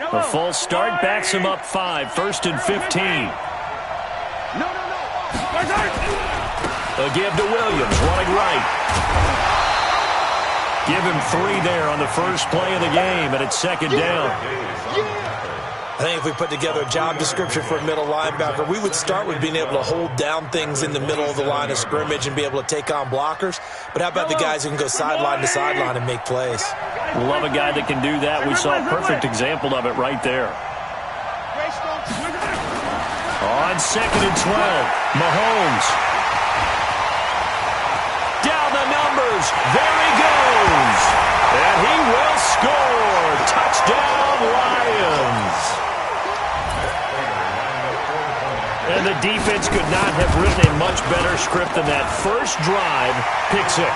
The false start backs him up 5, 1st and 15. A give to Williams, running right. Give him 3 there on the first play of the game, and it's 2nd down. I think if we put together a job description for a middle linebacker, we would start with being able to hold down things in the middle of the line of scrimmage and be able to take on blockers. But how about the guys who can go sideline to sideline and make plays? Love a guy that can do that. We saw a perfect example of it right there. On 2nd and 12, Mahomes. Down the numbers. There he goes. And he will score. Touchdown, Lions. And the defense could not have written a much better script than that first drive, pick 6.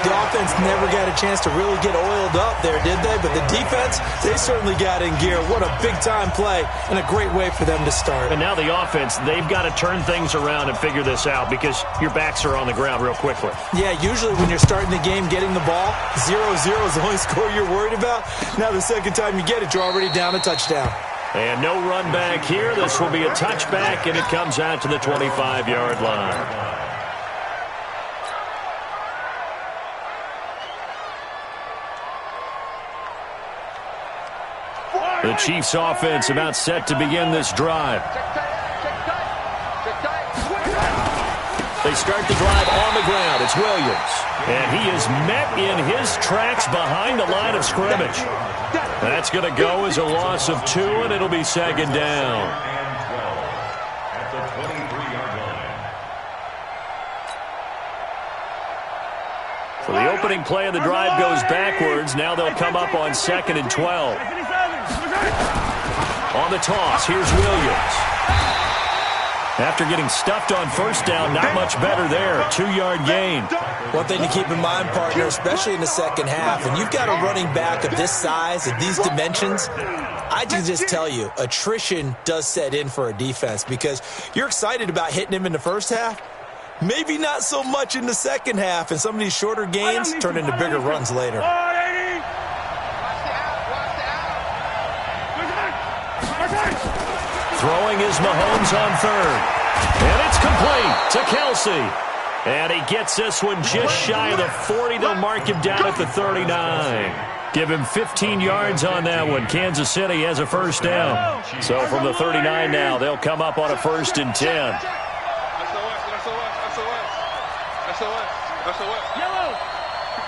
The offense never got a chance to really get oiled up there, did they? But the defense, they certainly got in gear. What a big-time play and a great way for them to start. And now the offense, they've got to turn things around and figure this out because your backs are on the ground real quickly. Yeah, usually when you're starting the game getting the ball, 0-0 is the only score you're worried about. Now the second time you get it, you're already down a touchdown. And no run back here. This will be a touchback, and it comes out to the 25-yard line. The Chiefs' offense about set to begin this drive. They start the drive on the ground. It's Williams. And he is met in his tracks behind the line of scrimmage. That's going to go as a loss of 2, and it'll be 2nd down. So the opening play of the drive goes backwards. Now they'll come up on 2nd and 12. On the toss, here's Williams. After getting stuffed on first down, not much better there. 2-yard gain. One thing to keep in mind, partner, especially in the second half, when you've got a running back of this size, of these dimensions, I can just tell you, attrition does set in for a defense because you're excited about hitting him in the first half. Maybe not so much in the second half, and some of these shorter gains turn into bigger runs later. Throwing is Mahomes on 3rd. And it's complete to Kelsey. And he gets this one just shy of the 40. They'll mark him down at the 39. Give him 15 yards on that one. Kansas City has a first down. So from the 39 now, they'll come up on a 1st and 10. Yellow.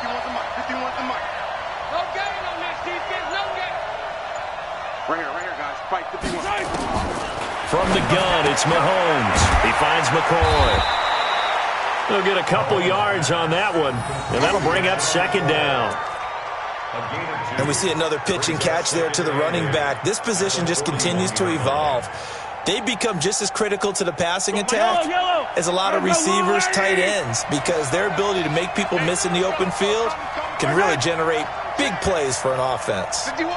51 the mic. 51 the mic. No gain on this defense. No gain. Right here, guys. Fight 51. From the gun, it's Mahomes. He finds McCoy. They'll get a couple yards on that one, and that'll bring up 2nd down. And we see another pitch and catch there to the running back. This position just continues to evolve. They become just as critical to the passing attack as a lot of receivers, tight ends, because their ability to make people miss in the open field can really generate big plays for an offense. 51,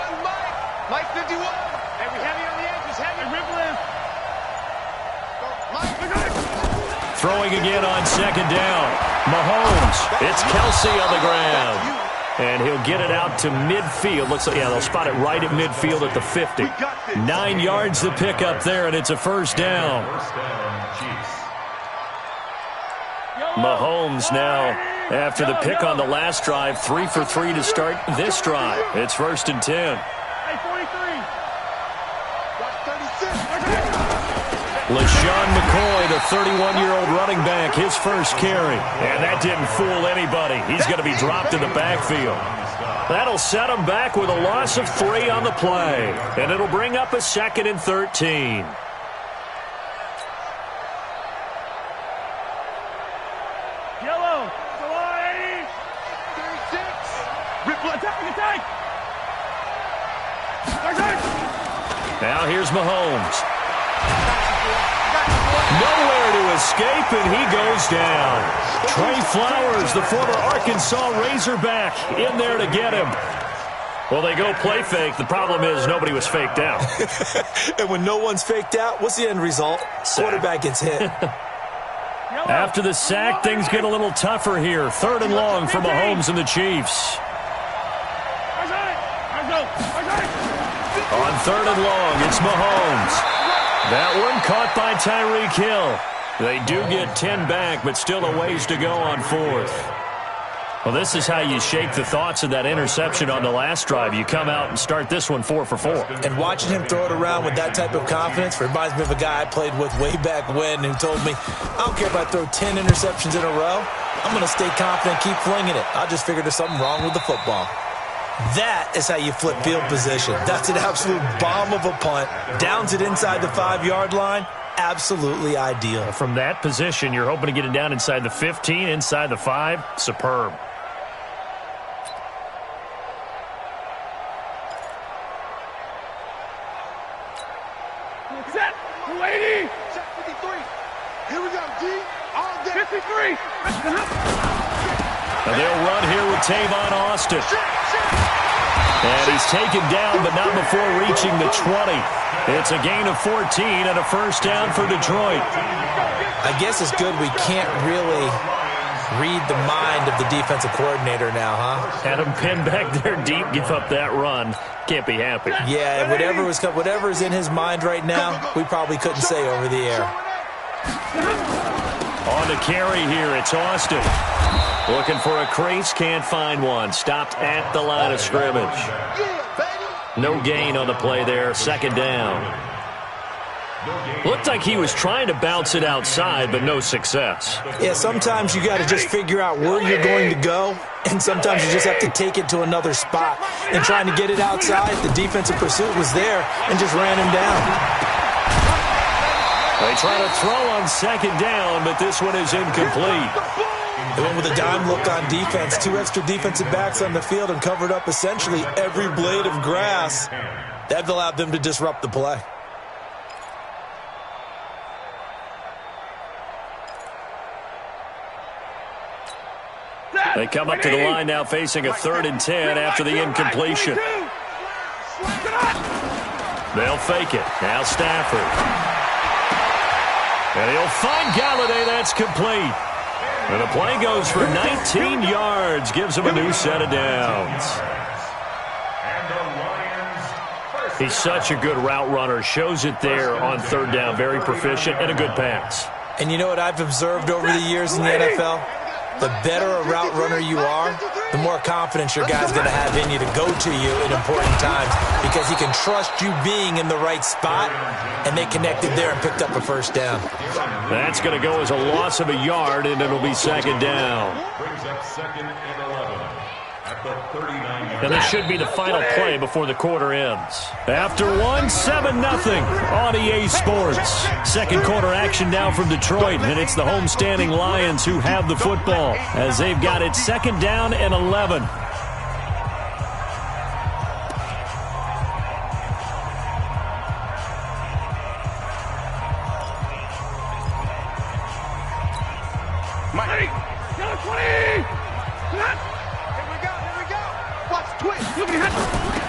Mike 51. Heavy on the edges, heavy, ripple in. Throwing again on 2nd down. Mahomes. It's Kelsey on the ground. And he'll get it out to midfield. Looks like, yeah, they'll spot it right at midfield at the 50. 9 yards to pick up there, and it's a 1st down. Mahomes now, after the pick on the last drive, 3 for 3 to start this drive. It's 1st and 10. LaShawn McCoy, the 31-year-old running back, his first carry. And that didn't fool anybody. He's going to be dropped in the backfield. That'll set him back with a loss of 3 on the play. And it'll bring up a 2nd and 13. Yellow. Come on, 80. 36. Ripple attack. Now here's Mahomes. Nowhere to escape, and he goes down. Trey Flowers, the former Arkansas Razorback, in there to get him. Well, they go play fake. The problem is nobody was faked out. And when no one's faked out, what's the end result? Quarterback gets hit. After the sack, things get a little tougher here. 3rd and long for Mahomes and the Chiefs. On 3rd and long, it's Mahomes. That one caught by Tyreek Hill. They do get 10 back, but still a ways to go on 4th. Well, this is how you shake the thoughts of that interception on the last drive. You come out and start this one 4 for 4. And watching him throw it around with that type of confidence reminds me of a guy I played with way back when who told me, I don't care if I throw 10 interceptions in a row. I'm going to stay confident, keep flinging it. I just figured there's something wrong with the football. That is how you flip field position. That's an absolute bomb of a punt. Downs it inside the 5-yard line. Absolutely ideal. From that position, you're hoping to get it down inside the 15, inside the 5. Superb. Set. 280. Set 53. Here we go, G. All day. 53. And they'll run here with Tavon Austin. And he's taken down, but not before reaching the 20. It's a gain of 14 and a first down for Detroit. I guess it's good we can't really read the mind of the defensive coordinator now, huh? Had him pinned back there deep, give up that run. Can't be happy. Yeah, whatever is in his mind right now, we probably couldn't say over the air. On the carry here, it's Austin. Looking for a crease, can't find one. Stopped at the line of scrimmage. No gain on the play there, 2nd down. Looked like he was trying to bounce it outside, but no success. Yeah, sometimes you got to just figure out where you're going to go, and sometimes you just have to take it to another spot. And trying to get it outside, the defensive pursuit was there and just ran him down. They try to throw on 2nd down, but this one is incomplete. They went with a dime look on defense. 2 extra defensive backs on the field and covered up essentially every blade of grass. That allowed them to disrupt the play. They come up to the line now facing a 3rd and 10 after the incompletion. They'll fake it. Now Stafford. And he'll find Galladay. That's complete. And the play goes for 19 yards. Gives him a new set of downs. He's such a good route runner. Shows it there on 3rd down. Very proficient and a good pass. And you know what I've observed over the years in the NFL? The better a route runner you are, the more confidence your guy's going to have in you to go to you in important times because he can trust you being in the right spot, and they connected there and picked up a first down. That's going to go as a loss of a yard, and it'll be 2nd down. Brings up 2nd and 11 at the 39-yard. And this should be the final play before the quarter ends. After 7-0 on EA Sports. 2nd quarter action now from Detroit, and it's the homestanding Lions who have the football as they've got it 2nd down and 11. Mike. 20.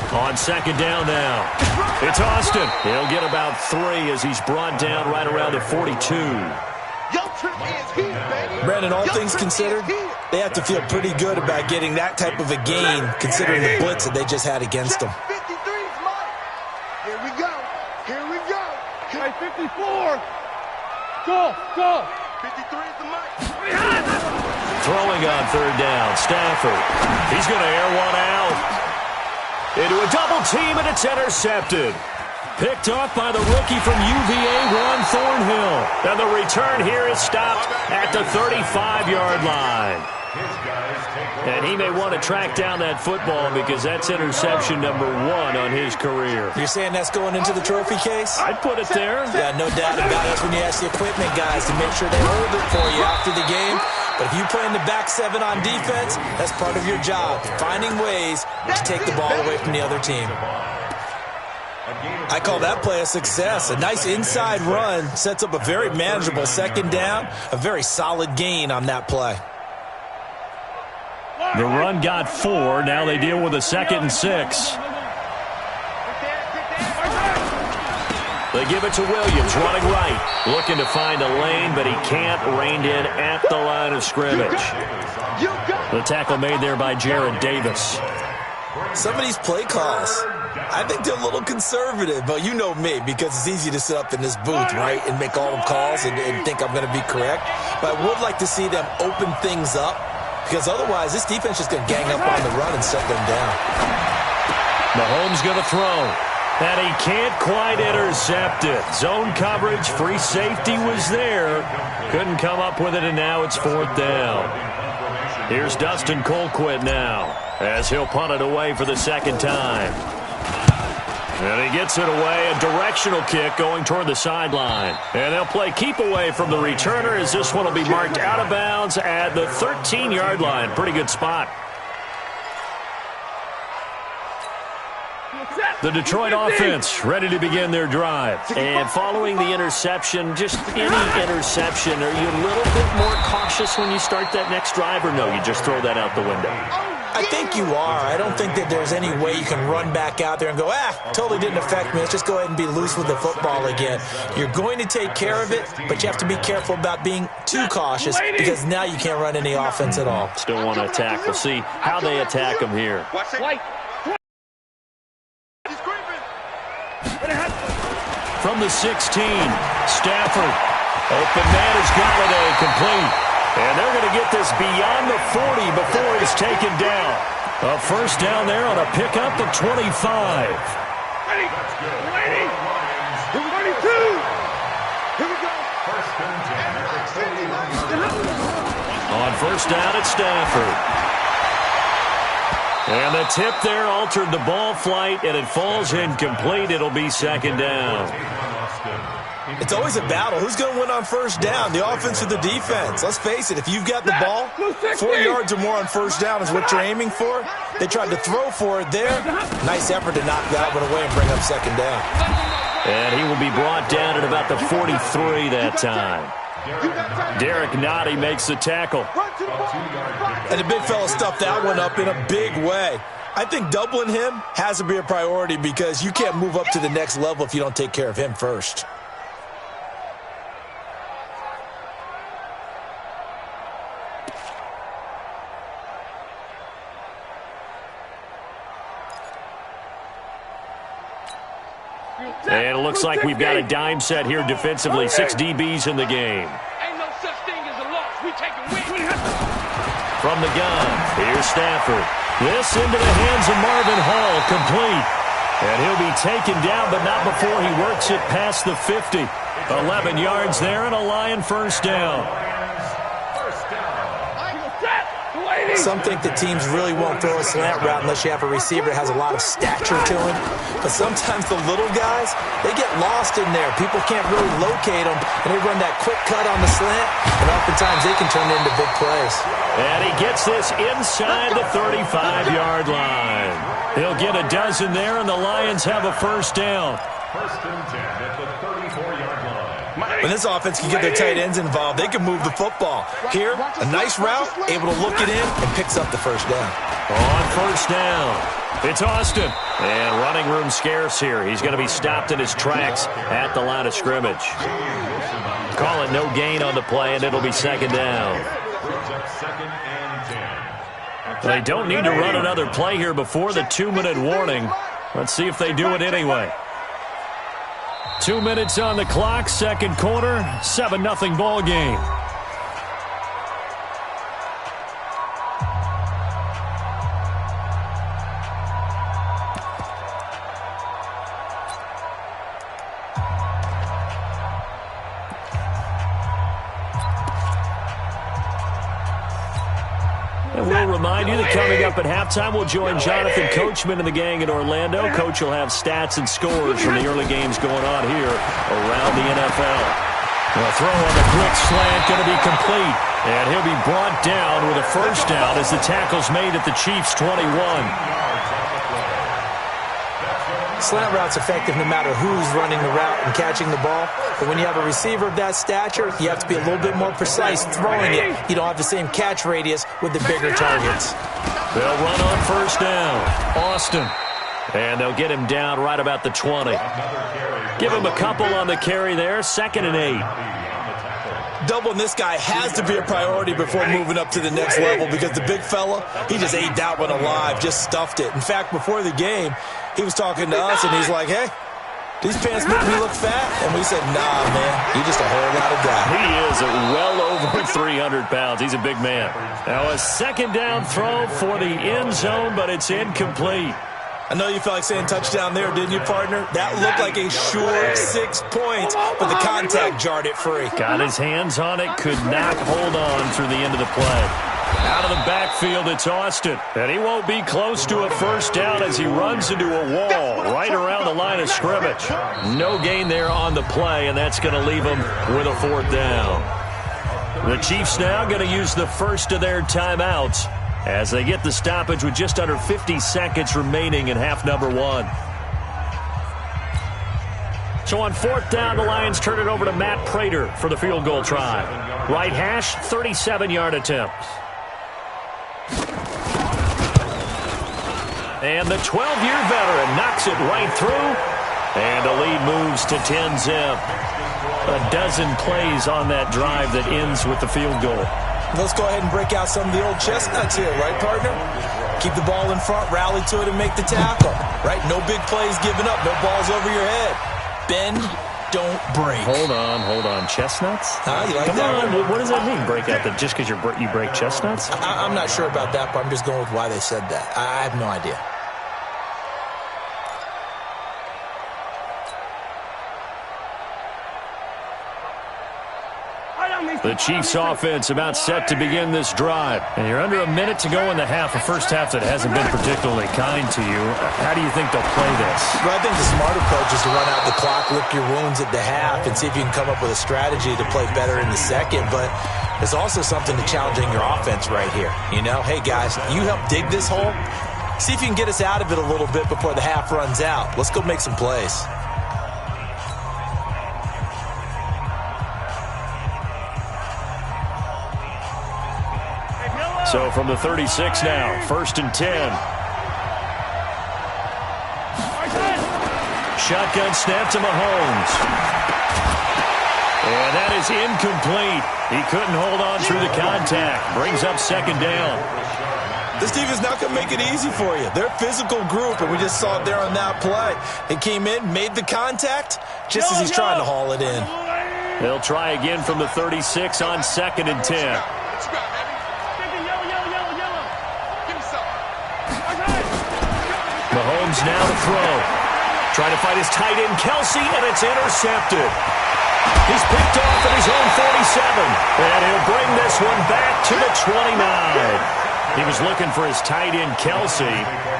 On 2nd down now. It's Austin. He'll get about 3 as he's brought down right around the 42. Brandon, all things considered, they have to feel pretty good about getting that type of a gain considering the blitz that they just had against them. Here we go. Here we go. 54. Go. 53 is the mic. Throwing on 3rd down. Stafford. He's going to air one out. Into a double team, and it's intercepted. Picked off by the rookie from UVA, Juan Thornhill. And the return here is stopped at the 35-yard line. And he may want to track down that football because that's interception number 1 on his career. You're saying that's going into the trophy case? I'd put it there. Yeah, no doubt about it. That's when you ask the equipment guys to make sure they hold it for you after the game. But if you play in the back 7 on defense, that's part of your job, finding ways to take the ball away from the other team. I call that play a success. A nice inside run sets up a very manageable 2nd down, a very solid gain on that play. The run got 4. Now they deal with a 2nd and 6. They give it to Williams, running right. Looking to find a lane, but he can't. Reined in at the line of scrimmage. The tackle made there by Jared Davis. Some of these play calls, I think they're a little conservative, but you know me, because it's easy to sit up in this booth, right, and make all the calls and think I'm going to be correct. But I would like to see them open things up, because otherwise this defense is going to gang up on the run and shut them down. Mahomes going to throw, and he can't quite intercept it. Zone coverage, free safety was there. Couldn't come up with it, and now it's 4th down. Here's Dustin Colquitt now, as he'll punt it away for the 2nd time. And he gets it away, a directional kick going toward the sideline. And they'll play keep away from the returner, as this one will be marked out of bounds at the 13-yard line. Pretty good spot. The Detroit offense ready to begin their drive. And following the interception, just any interception, are you a little bit more cautious when you start that next drive, or no, you just throw that out the window? I think you are. I don't think that there's any way you can run back out there and go, totally didn't affect me. Let's just go ahead and be loose with the football again. You're going to take care of it, but you have to be careful about being too cautious, because now you can't run any offense at all. Still want to attack. We'll see how they attack them here. From the 16, Stafford. Open man has got it, complete. And they're going to get this beyond the 40 before he's taken down. A 1st down there on a pickup at 25. Ready. 22. Here we go. On 1st down, it's Stafford. And the tip there altered the ball flight, and it falls incomplete. It'll be 2nd down. It's always a battle. Who's going to win on 1st down, the offense or the defense? Let's face it, if you've got the ball, 4 yards or more on 1st down is what you're aiming for. They tried to throw for it there. Nice effort to knock that one away and bring up 2nd down. And he will be brought down at about the 43 that time. Derek Nottie makes the tackle. And the big fella stuffed that one up in a big way. I think doubling him has to be a priority, because you can't move up to the next level if you don't take care of him first. And it looks like we've got a dime set here defensively. 6 DBs in the game. Ain't no such thing as a loss. We take a win. From the gun, here's Stafford. This into the hands of Marvin Hall, complete. And he'll be taken down, but not before he works it past the 50. 11 yards there and a Lion 1st down. Some think that teams really won't throw a slant route unless you have a receiver that has a lot of stature to him. But sometimes the little guys, they get lost in there. People can't really locate them, and they run that quick cut on the slant, and oftentimes they can turn into big plays. And he gets this inside the 35-yard line. He'll get a dozen there, and the Lions have a 1st down. 1st and 10 at the 34-yard line. When this offense can get their tight ends involved, they can move the football. Here, a nice route, able to look it in, and picks up the 1st down. On 1st down, it's Austin. And running room scarce here. He's going to be stopped in his tracks at the line of scrimmage. Call it no gain on the play, and it'll be 2nd down. They don't need to run another play here before the 2-minute warning. Let's see if they do it anyway. 2 minutes on the clock, 2nd quarter, 7-0 ball game. And we'll remind you that coming up at halftime, we'll join Jonathan Coachman and the gang in Orlando. Coach will have stats and scores from the early games going on here around the NFL. The throw on the quick slant going to be complete. And he'll be brought down with a 1st down as the tackle's made at the Chiefs' 21. Slant route's effective no matter who's running the route and catching the ball. But when you have a receiver of that stature, you have to be a little bit more precise throwing it. You don't have the same catch radius with the bigger targets. They'll run on 1st down. Austin. And they'll get him down right about the 20. Give him a couple on the carry there. 2nd and 8. doubling this guy has to be a priority before moving up to the next level because the big fella, he just ate that one alive, just stuffed it. In fact, before the game, he was talking to us, and he's like, hey, these pants make me look fat. And we said, nah, man, you're just a whole lot of guy. He is well over 300 pounds. He's a big man. Now a second down throw for the end zone, but it's incomplete. I know you felt like saying touchdown there, didn't you, partner? That looked like a sure 6 points, but the contact jarred it free. Got his hands on it, could not hold on through the end of the play. Out of the backfield, it's Austin. And he won't be close to a first down as he runs into a wall right around the line of scrimmage. No gain there on the play, and that's going to leave him with a fourth down. The Chiefs now going to use the first of their timeouts as they get the stoppage with just under 50 seconds remaining in half number one. So on fourth down, the Lions turn it over to Matt Prater for the field goal try. Right hash, 37-yard attempt. And the 12-year veteran knocks it right through. And the lead moves to 10-zip. A dozen plays on that drive that ends with the field goal. Let's go ahead and break out some of the old chestnuts here, right, partner? Keep the ball in front, rally to it, and make the tackle, right? No big plays given up, no balls over your head. Bend, don't break. Hold on. Chestnuts? You like Come that? on, what does that mean? Break out just because you break chestnuts? I'm not sure about that, but I'm just going with why they said that. I have no idea. The Chiefs offense about set to begin this drive. And you're under a minute to go in the half, a first half that hasn't been particularly kind to you. How do you think they'll play this? Well, I think the smart approach is to run out the clock, lick your wounds at the half, and see if you can come up with a strategy to play better in the second. But there's also something to challenging your offense right here. You know, hey, guys, you help dig this hole. See if you can get us out of it a little bit before the half runs out. Let's go make some plays. So from the 36 now, 1st and 10. Shotgun snap to Mahomes. And that is incomplete. He couldn't hold on through the contact. Brings up second down. This defense not going to make it easy for you. They're a physical group, and we just saw it there on that play. He came in, made the contact, just as he's trying to haul it in. They'll try again from the 36 on 2nd and 10. Mahomes now to throw. Trying to fight his tight end, Kelsey, and it's intercepted. He's picked off at his own 47, and he'll bring this one back to the 29. He was looking for his tight end, Kelsey.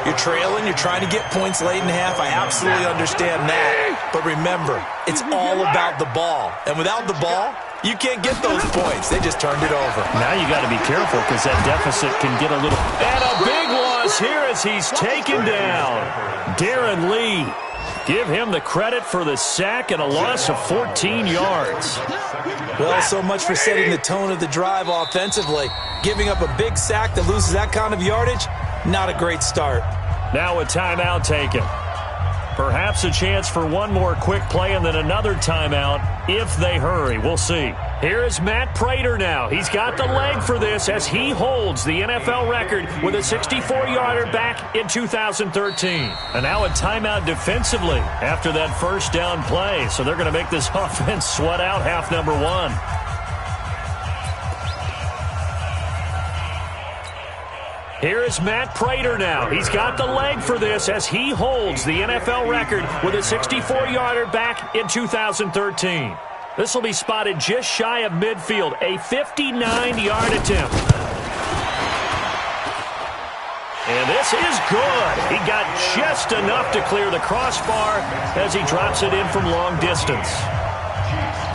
You're trailing, you're trying to get points late in half. I absolutely understand that. But remember, it's all about the ball. And without the ball, you can't get those points. They just turned it over. Now you got to be careful because that deficit can get a little... And a big loss here as he's taken down. Darren Lee. Give him the credit for the sack and a loss of 14 yards. Well, so much for setting the tone of the drive offensively. Giving up a big sack that loses that kind of yardage, not a great start. Now a timeout taken. Perhaps a chance for one more quick play and then another timeout if they hurry. We'll see. Here is Matt Prater now. He's got the leg for this as he holds the NFL record with a 64-yarder back in 2013. And now a timeout defensively after that first down play. So they're going to make this offense sweat out half number one. Here is Matt Prater now. He's got the leg for this as he holds the NFL record with a 64-yarder back in 2013. This will be spotted just shy of midfield, a 59-yard attempt. And this is good. He got just enough to clear the crossbar as he drops it in from long distance.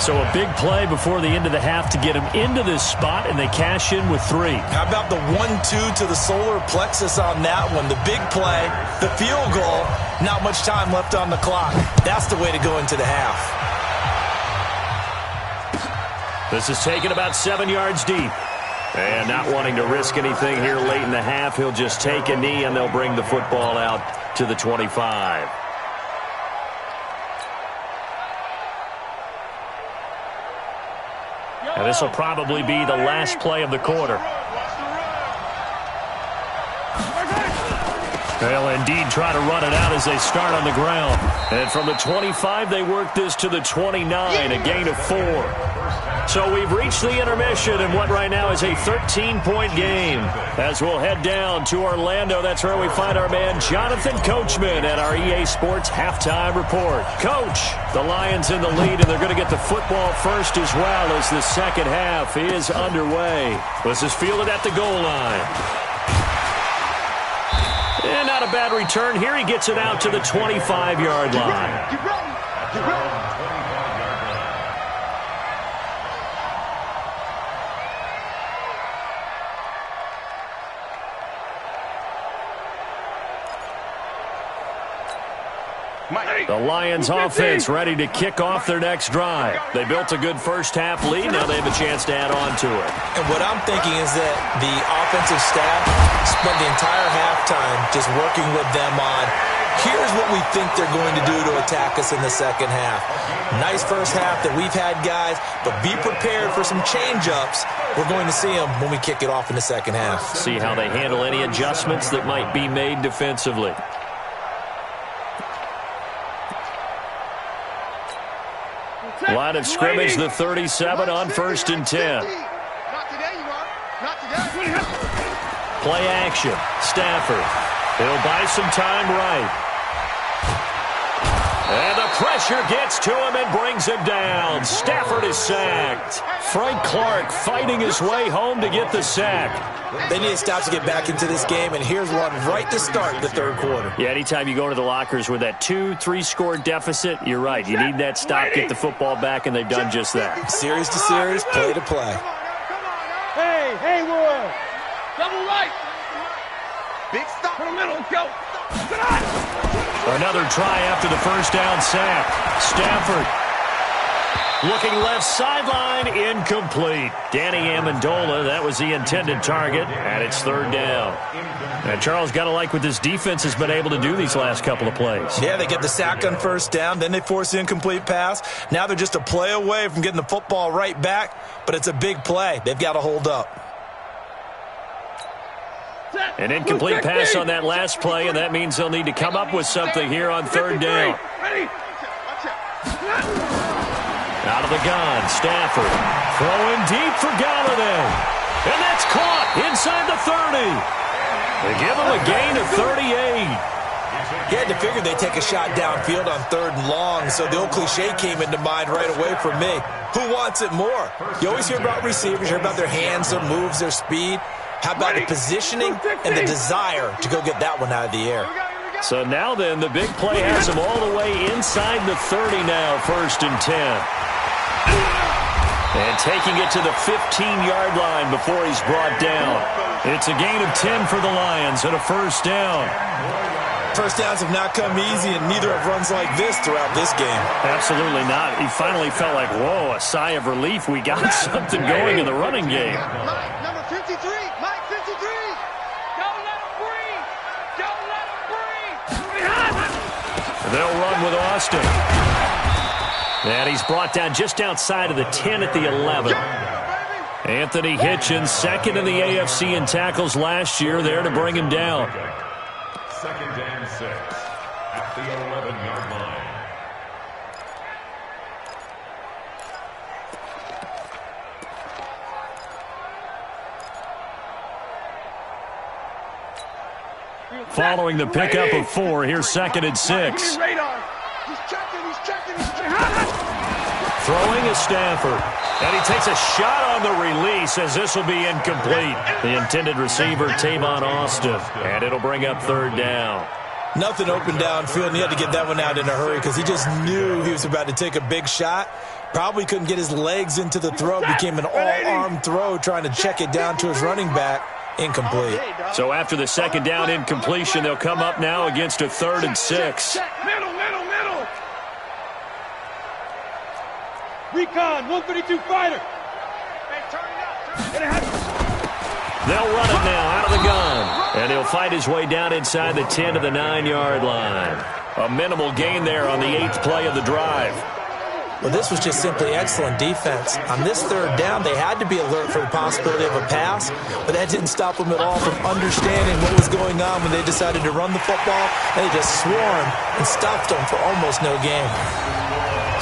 So a big play before the end of the half to get him into this spot, and they cash in with 3. How about the 1-2 to the solar plexus on that one? The big play, the field goal, not much time left on the clock. That's the way to go into the half. This is taken about 7 yards deep. And not wanting to risk anything here late in the half, he'll just take a knee, and they'll bring the football out to the 25. And this will probably be the last play of the quarter. They'll indeed try to run it out as they start on the ground. And from the 25, they work this to the 29, a gain of 4. So we've reached the intermission in what right now is a 13-point game. As we'll head down to Orlando, that's where we find our man Jonathan Coachman at our EA Sports Halftime Report. Coach, the Lions in the lead, and they're going to get the football first as well as the second half is underway. This is fielded at the goal line. And not a bad return. Here he gets it out to the 25-yard line. The Lions offense ready to kick off their next drive. They built a good first-half lead. Now they have a chance to add on to it. And what I'm thinking is that the offensive staff spent the entire halftime just working with them on, here's what we think they're going to do to attack us in the second half. Nice first half that we've had, guys, but be prepared for some change-ups. We're going to see them when we kick it off in the second half. See how they handle any adjustments that might be made defensively. Line of scrimmage, the 37 on 1st and 10. Play action. Stafford. He'll buy some time right. And the pressure gets to him and brings him down. Stafford is sacked. Frank Clark fighting his way home to get the sack. They need to stop to get back into this game, and here's one right to start the third quarter. Yeah, anytime you go into the lockers with that 2-3 score deficit, you're right. You need that stop, get the football back, and they've done just that. Series to series, play to play. Hey, Haywood. Double right. Big stop. In the middle, go. Another try after the first down sack. Stafford looking left sideline, incomplete. Danny Amendola, that was the intended target, and it's third down. And Charles, got to like what this defense has been able to do these last couple of plays. Yeah, they get the sack on first down, then they force the incomplete pass. Now they're just a play away from getting the football right back, but it's a big play. They've got to hold up. An incomplete pass on that last play, and that means they'll need to come up with something here on third down. Out of the gun, Stafford throwing deep for Galladay. And that's caught inside the 30. They give him a gain of 38. You had to figure they'd take a shot downfield on 3rd and long, so the old cliche came into mind right away for me. Who wants it more? You always hear about receivers, you hear about their hands, their moves, their speed. How about the positioning and the desire to go get that one out of the air? So now then, the big play has him all the way inside the 30 now, 1st and 10. And taking it to the 15-yard line before he's brought down. It's a gain of 10 for the Lions and a first down. First downs have not come easy, and neither have runs like this throughout this game. Absolutely not. He finally felt like, whoa, a sigh of relief. We got something going in the running game. Mike, number 53. Mike, 53. Don't let him breathe. Don't let him breathe. They'll run with Austin. And he's brought down just outside of the 10 at the 11. Anthony Hitchens, second in the AFC in tackles last year, there to bring him down. 2nd and 6 at the 11-yard line. Following the pickup of 4, here's 2nd and 6. Throwing is Stafford. And he takes a shot on the release as this will be incomplete. The intended receiver, Tavon Austin. And it'll bring up 3rd down. Nothing open downfield, and he had to get that one out in a hurry because he just knew he was about to take a big shot. Probably couldn't get his legs into the throw. Became an all-arm throw trying to check it down to his running back. Incomplete. So after the 2nd down incompletion, they'll come up now against a 3rd and 6. Middle. Recon, 132 fighter. They'll run it now out of the gun. And he'll fight his way down inside the 10 to the 9-yard line. A minimal gain there on the 8th play of the drive. Well, this was just simply excellent defense. On this third down, they had to be alert for the possibility of a pass, but that didn't stop them at all from understanding what was going on when they decided to run the football. They just swarmed and stopped them for almost no gain.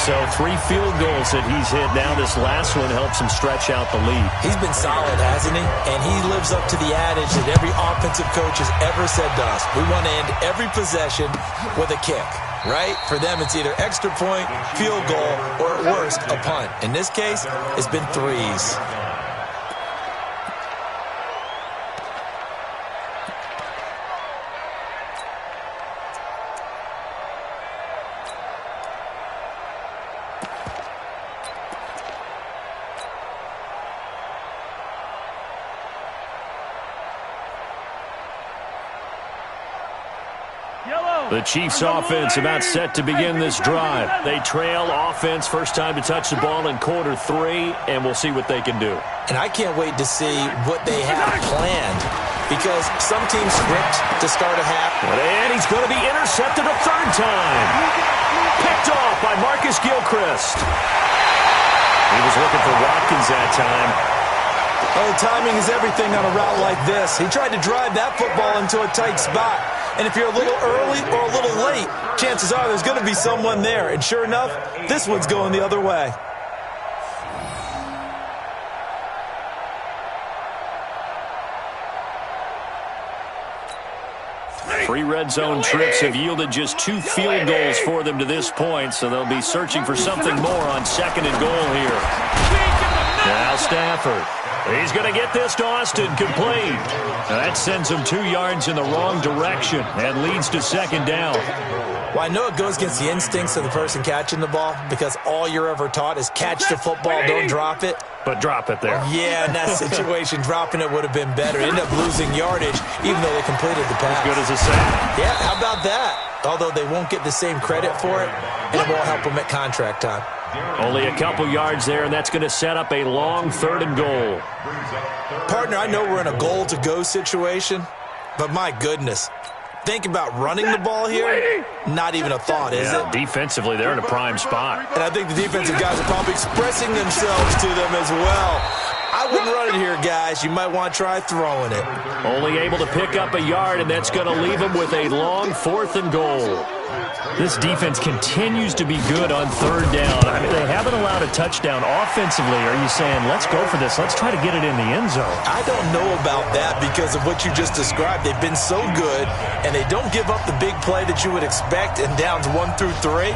So 3 field goals that he's hit. Now this last one helps him stretch out the lead. He's been solid, hasn't he? And he lives up to the adage that every offensive coach has ever said to us. We want to end every possession with a kick, right? For them, it's either extra point, field goal, or at worst, a punt. In this case, it's been threes. The Chiefs offense about set to begin this drive. They trail offense, first time to touch the ball in quarter 3, and we'll see what they can do. And I can't wait to see what they have planned, because some teams script to start a half. And he's going to be intercepted a third time. Picked off by Marcus Gilchrist. He was looking for Watkins that time. Oh, timing is everything on a route like this. He tried to drive that football into a tight spot. And if you're a little early or a little late, chances are there's going to be someone there. And sure enough, this one's going the other way. Three red zone trips have yielded just 2 field goals for them to this point, so they'll be searching for something more on 2nd and goal here. Now Stafford. He's going to get this to Austin, complete. That sends him 2 yards in the wrong direction and leads to 2nd down. Well, I know it goes against the instincts of the person catching the ball, because all you're ever taught is catch the football, don't drop it. But drop it there. Yeah, in that situation, dropping it would have been better. Ended up losing yardage, even though they completed the pass. As good as a sack. Yeah, how about that? Although they won't get the same credit for it, and it won't help them at contract time. Only a couple yards there, and that's going to set up a long 3rd and goal. Partner, I know we're in a goal-to-go situation, but my goodness, think about running the ball here. Not even a thought, is it? Defensively, they're in a prime spot. And I think the defensive guys are probably expressing themselves to them as well. I wouldn't run it here, guys. You might want to try throwing it. Only able to pick up a yard, and that's going to leave them with a long 4th and goal. This defense continues to be good on 3rd down. I mean, they haven't allowed a touchdown offensively. Are you saying, let's go for this, let's try to get it in the end zone? I don't know about that because of what you just described. They've been so good, and they don't give up the big play that you would expect in downs 1 through 3.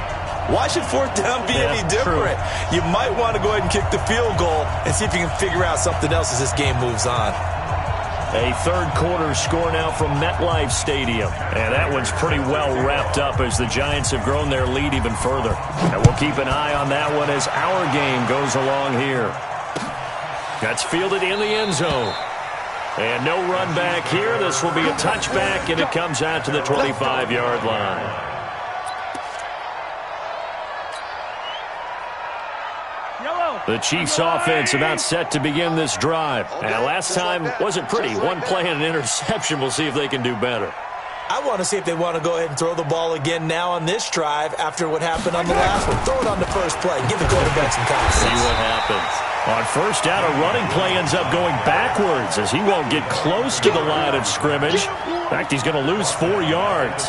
Why should 4th down be any different? True. You might want to go ahead and kick the field goal and see if you can figure out something else as this game moves on. A 3rd quarter score now from MetLife Stadium. And that one's pretty well wrapped up as the Giants have grown their lead even further. And we'll keep an eye on that one as our game goes along here. That's fielded in the end zone. And no run back here. This will be a touchback, and it comes out to the 25-yard line. The Chiefs offense about set to begin this drive. And last time wasn't pretty. One play and an interception. We'll see if they can do better. I want to see if they want to go ahead and throw the ball again now on this drive after what happened on the last one. Throw it on the first play. Give the quarterback some confidence. See what happens. On 1st down, a running play ends up going backwards as he won't get close to the line of scrimmage. In fact, he's going to lose 4 yards.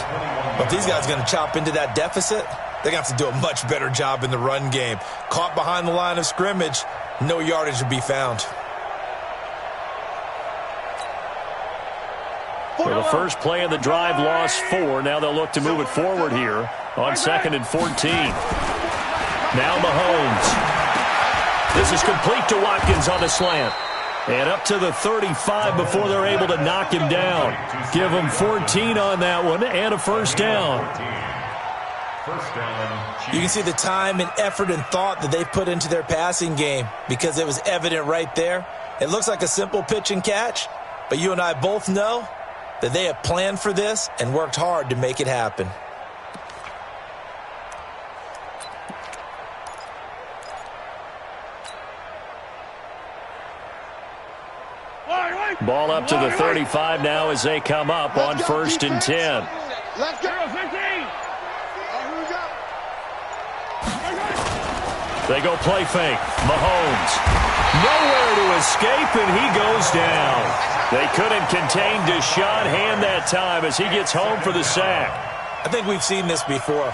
But if these guys are going to chop into that deficit, they're going to have to do a much better job in the run game. Caught behind the line of scrimmage, no yardage to be found. For the first play of the drive, lost 4. Now they'll look to move it forward here on 2nd and 14. Now Mahomes. This is complete to Watkins on the slant. And up to the 35 before they're able to knock him down. Give him 14 on that one and a 1st down. You can see the time and effort and thought that they put into their passing game because it was evident right there. It looks like a simple pitch and catch, but you and I both know that they have planned for this and worked hard to make it happen. Ball up to the 35 now as they come up on 1st and 10. Let's go. 15. They go play fake. Mahomes. Nowhere to escape, and he goes down. They couldn't contain Deshaun Hand that time as he gets home for the sack. I think we've seen this before.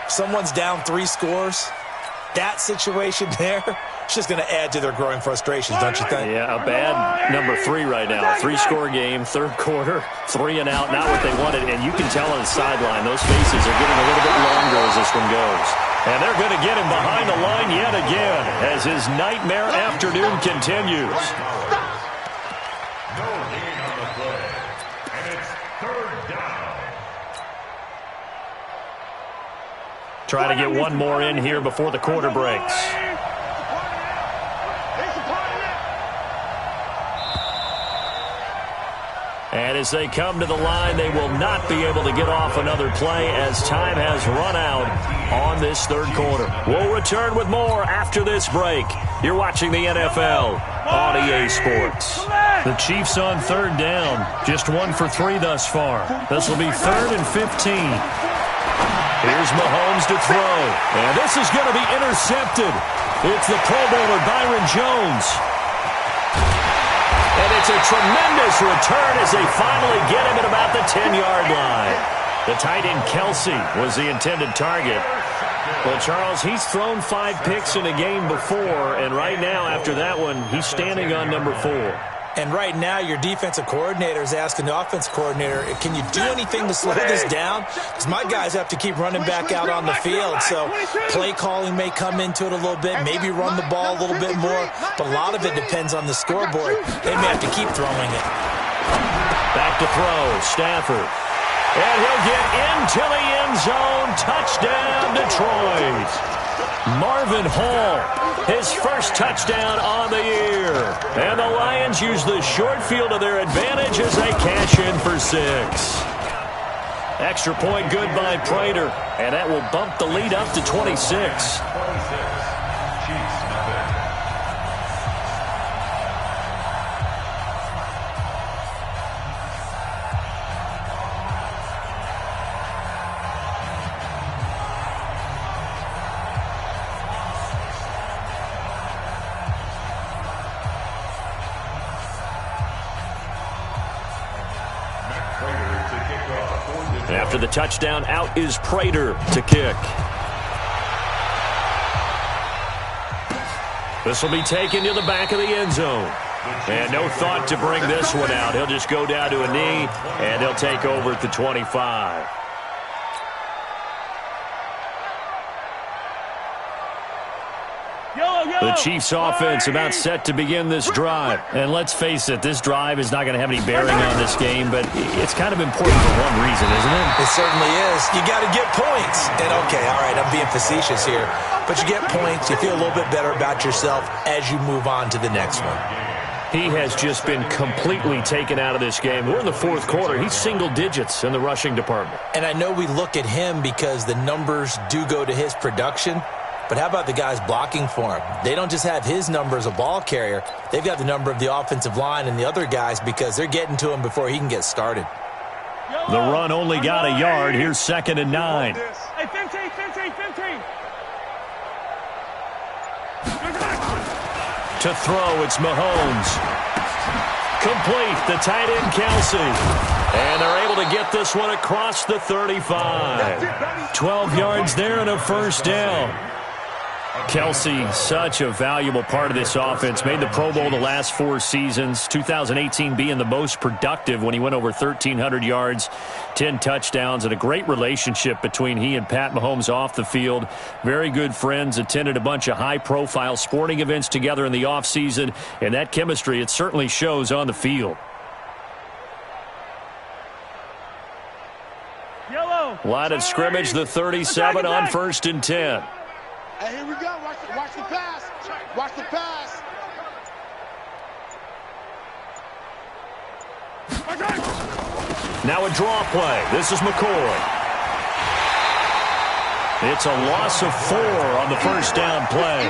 Someone's down 3 scores. That situation there, it's just going to add to their growing frustrations, don't you think? Yeah, a bad number 3 right now. 3-score game, third quarter, 3 and out, not what they wanted. And you can tell on the sideline, those faces are getting a little bit longer as this one goes. And they're going to get him behind the line yet again as his nightmare afternoon continues. No gain on the play. And it's third down. Try to get one more in here before the quarter breaks. And as they come to the line, they will not be able to get off another play as time has run out on this third quarter. We'll return with more after this break. You're watching the NFL on EA Sports. The Chiefs on third down. Just 1 for 3 thus far. This will be 3rd and 15. Here's Mahomes to throw. And this is going to be intercepted. It's the Pro Bowler Byron Jones. And it's a tremendous return as they finally get him at about the 10-yard line. The tight end Kelsey was the intended target. Well, Charles, he's thrown 5 picks in a game before, and right now after that one, he's standing on number 4. And right now, your defensive coordinator is asking the offensive coordinator, can you do anything to slow this down? Because my guys have to keep running back out on the field. So play calling may come into it a little bit, maybe run the ball a little bit more. But a lot of it depends on the scoreboard. They may have to keep throwing it. Back to throw, Stafford. And he'll get into the end zone. Touchdown, Detroit. Marvin Hall, his first touchdown on the year. And the Lions use the short field to their advantage as they cash in for 6. Extra point good by Prater, and that will bump the lead up to 26. After the touchdown, out is Prater to kick. This will be taken to the back of the end zone. And no thought to bring this one out. He'll just go down to a knee, and he'll take over at the 25. The Chiefs offense about set to begin this drive. And let's face it, this drive is not going to have any bearing on this game, but it's kind of important for one reason, isn't it? It certainly is. You got to get points. And okay, all right, I'm being facetious here. But you get points, you feel a little bit better about yourself as you move on to the next one. He has just been completely taken out of this game. We're in the fourth quarter. He's single digits in the rushing department. And I know we look at him because the numbers do go to his production. But how about the guys blocking for him? They don't just have his number as a ball carrier. They've got the number of the offensive line and the other guys because they're getting to him before he can get started. The run only got a yard. Here's 2nd and 9. Hey, 15. To throw, it's Mahomes. Complete, the tight end Kelsey. And they're able to get this one across the 35. 12 yards there and a first down. Kelsey, such a valuable part of this offense. Made the Pro Bowl the last 4 seasons. 2018 being the most productive when he went over 1,300 yards, 10 touchdowns, and a great relationship between he and Pat Mahomes off the field. Very good friends, attended a bunch of high-profile sporting events together in the offseason, and that chemistry, it certainly shows on the field. Line of scrimmage, the 37 on 1st and 10. Hey, here we go. Watch the pass. Watch the pass. Now a draw play. This is McCoy. It's a loss of 4 on the first down play.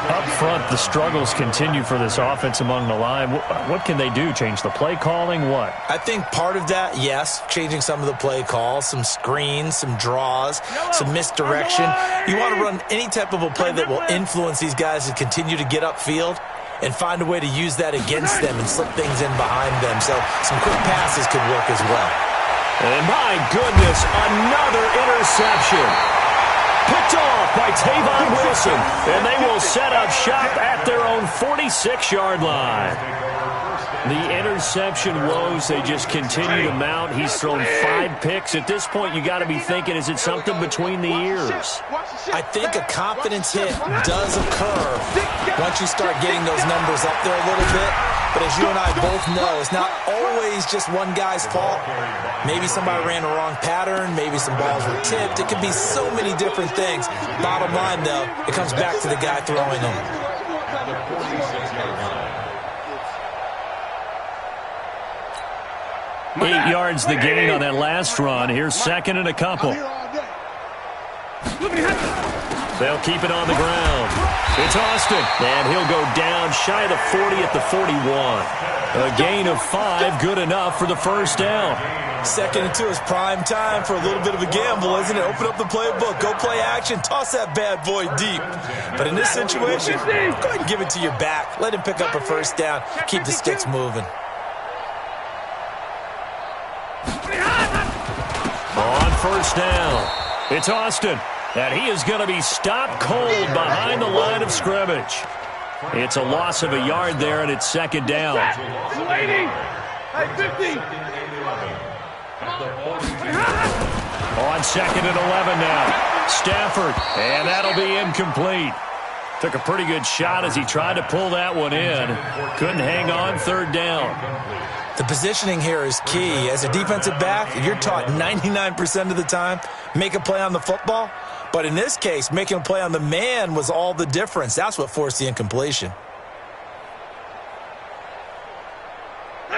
Up front, the struggles continue for this offense among the line. What can they do? Change the play calling? What? I think part of that, yes, changing some of the play calls, some screens, some draws, some misdirection. You want to run any type of a play that will influence these guys to continue to get upfield and find a way to use that against them and slip things in behind them. So some quick passes could work as well. And my goodness, another interception. Picked off by Tavon Wilson, and they will set up shop at their own 46-yard line. The interception woes, they just continue to mount. He's thrown 5 picks. At this point, you got to be thinking, is it something between the ears? I think a confidence hit does occur once you start getting those numbers up there a little bit. But as you and I both know, it's not always just one guy's fault. Maybe somebody ran the wrong pattern. Maybe some balls were tipped. It could be so many different things. Bottom line, though, it comes back to the guy throwing them. 8 yards the gain on that last run. Here's second and a couple. They'll keep it on the ground. It's Austin, and he'll go down shy of the 40 at the 41. A gain of 5, good enough for the first down. 2nd and 2 is prime time for a little bit of a gamble, isn't it? Open up the playbook, go play action, toss that bad boy deep. But in this situation, go ahead and give it to your back. Let him pick up a first down, keep the sticks moving. On first down, it's Austin, and he is going to be stopped cold behind the line of scrimmage. It's a loss of a yard there, and it's second down. On second and 11 now, Stafford, and that'll be incomplete. Took a pretty good shot as he tried to pull that one in. Couldn't hang on, third down. The positioning here is key. As a defensive back, you're taught 99% of the time, make a play on the football. But in this case, making a play on the man was all the difference. That's what forced the incompletion.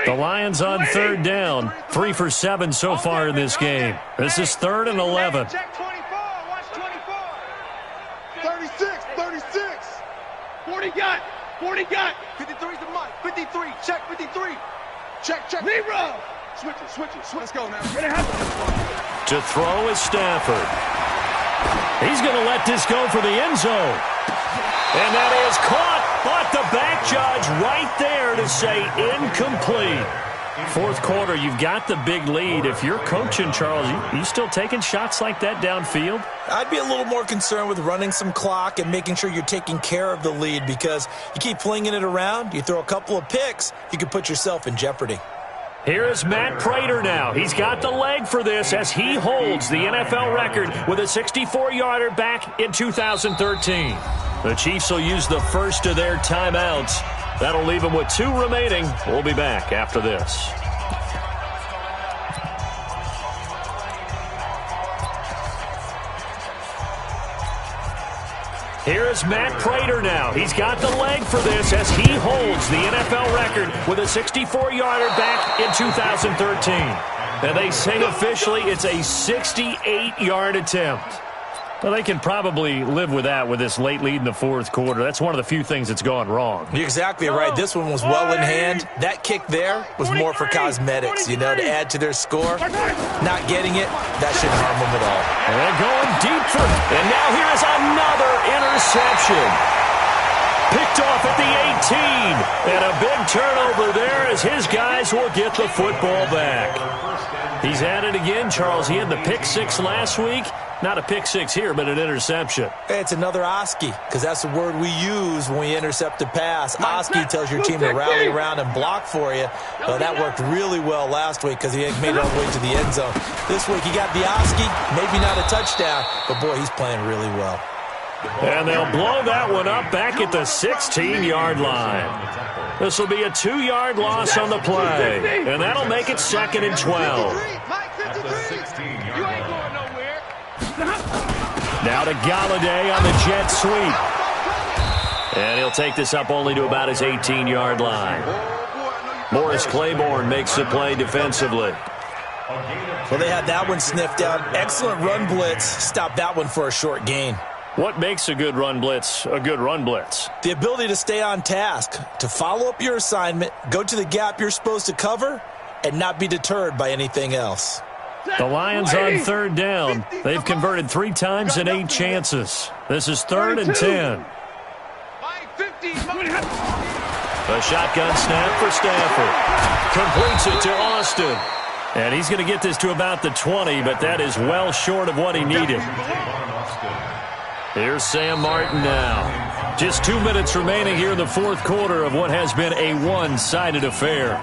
The Lions on third down, 3 for 7 so far in this game. This is 3rd and 11. Check 24. Watch 24. 36. 36. 40 got. 40 got. 53's the mic. 53. Check 53. Check. Leroy. Switch it. Let's go now. To throw is Stafford. He's going to let this go for the end zone. And that is caught, but the back judge right there to say incomplete. 4th quarter, you've got the big lead. If you're coaching, Charles, you still taking shots like that downfield? I'd be a little more concerned with running some clock and making sure you're taking care of the lead, because you keep flinging it around, you throw a couple of picks, you can put yourself in jeopardy. Here is Matt Prater now. He's got the leg for this as he holds the NFL record with a 64-yarder back in 2013. The Chiefs will use the first of their timeouts. That'll leave them with 2 remaining. We'll be back after this. Here is Matt Prater now. He's got the leg for this as he holds the NFL record with a 64-yarder back in 2013. And they say officially it's a 68-yard attempt. Well, they can probably live with that with this late lead in the 4th quarter. That's one of the few things that's gone wrong. You're exactly right. This one was well in hand. That kick there was more for cosmetics, to add to their score. Not getting it, that shouldn't harm them at all. And they're going deep for it. And now here is another interception. Picked off at the 18. And a big turnover there as his guys will get the football back. He's at it again, Charles. He had the pick 6 last week. Not a pick 6 here, but an interception. Hey, it's another Oski, because that's the word we use when we intercept a pass. Oski tells your team to rally around and block for you. Well, that worked really well last week because he made it all the way to the end zone. This week he got the Oski, maybe not a touchdown, but boy, he's playing really well. And they'll blow that one up back at the 16-yard line. This will be a 2-yard loss on the play, and that'll make it 2nd and 12. Now to Galladay on the jet sweep. And he'll take this up only to about his 18-yard line. Morris Claiborne makes the play defensively. Well, they had that one sniffed out. Excellent run blitz. Stop that one for a short gain. What makes a good run blitz a good run blitz? The ability to stay on task, to follow up your assignment, go to the gap you're supposed to cover, and not be deterred by anything else. The Lions on third down. They've converted 3 times in 8 chances. This is 3rd and 10. A shotgun snap for Stafford. Completes it to Austin. And he's going to get this to about the 20, but that is well short of what he needed. Here's Sam Martin now. Just 2 minutes remaining here in the 4th quarter of what has been a one-sided affair.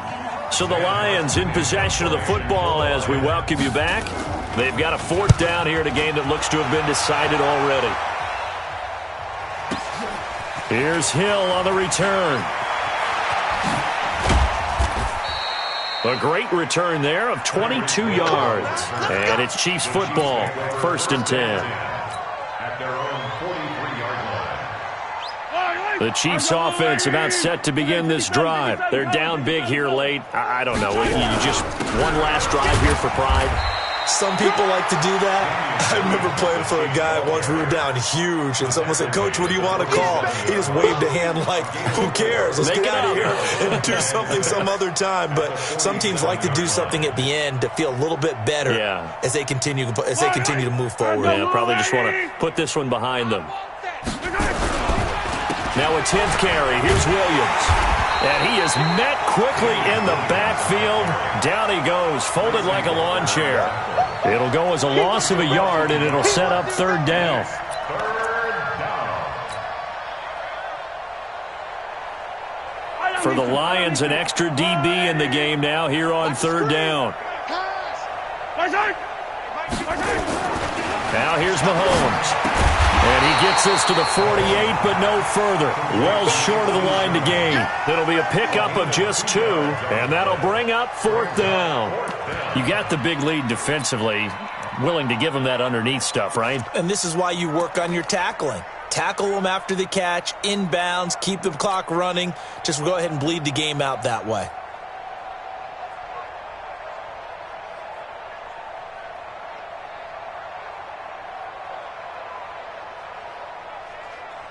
So the Lions in possession of the football as we welcome you back. They've got a 4th down here in a game that looks to have been decided already. Here's Hill on the return. A great return there of 22 yards. And it's Chiefs football, 1st and 10. The Chiefs offense about set to begin this drive. They're down big here late. I don't know. You just one last drive here for pride. Some people like to do that. I remember playing for a guy once. We were down huge, and someone said, "Coach, what do you want to call?" He just waved a hand like, "Who cares? Let's get out of here and do something some other time." But some teams like to do something at the end to feel a little bit better as they continue to move forward. Yeah, probably just want to put this one behind them. Now a 10th carry. Here's Williams. And he is met quickly in the backfield. Down he goes, folded like a lawn chair. It'll go as a loss of a yard, and it'll set up 3rd down. For the Lions, an extra DB in the game now here on 3rd down. Now here's Mahomes. And he gets this to the 48, but no further. Well short of the line to gain. It'll be a pickup of just 2, and that'll bring up 4th down. You got the big lead defensively. Willing to give them that underneath stuff, right? And this is why you work on your tackling. Tackle them after the catch, inbounds, keep the clock running. Just go ahead and bleed the game out that way.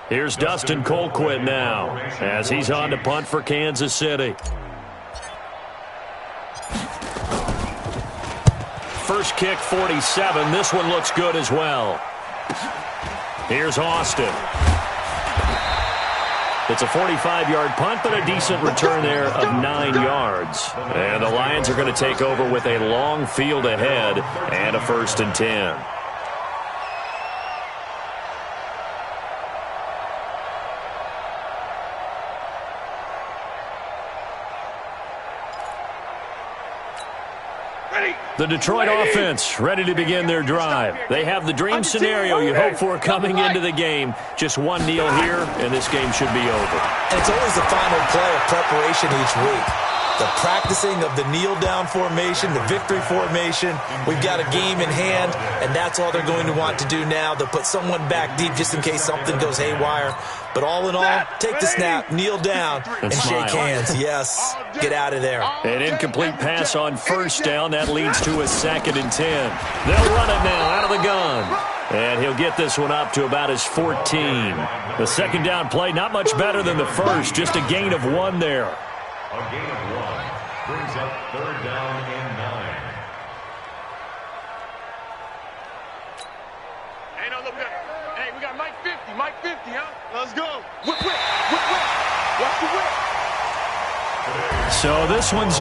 Here's Dustin Colquitt now as he's on to punt for Kansas City. First kick, 47. This one looks good as well. Here's Austin. It's a 45-yard punt, but a decent return there of 9 yards. And the Lions are going to take over with a long field ahead and a 1st and 10. The Detroit offense ready to begin their drive. They have the dream scenario you hope for coming into the game. Just one kneel here, and this game should be over. And it's always the final play of preparation each week. The practicing of the kneel-down formation, the victory formation. We've got a game in hand, and that's all they're going to want to do now. They'll put someone back deep just in case something goes haywire. But all in all, take the snap, kneel down, and shake hands. Yes, get out of there. An incomplete pass on 1st down. That leads to a 2nd and 10. They'll run it now out of the gun. And he'll get this one up to about his 14. The 2nd down play, not much better than the first. Just a gain of 1 there. A gain of 1 brings up 3rd down and 9. Hey, no, look, we got Mike 50, Mike 50, huh? Let's go. Whip, whip, whip, whip. Watch the whip. So this one's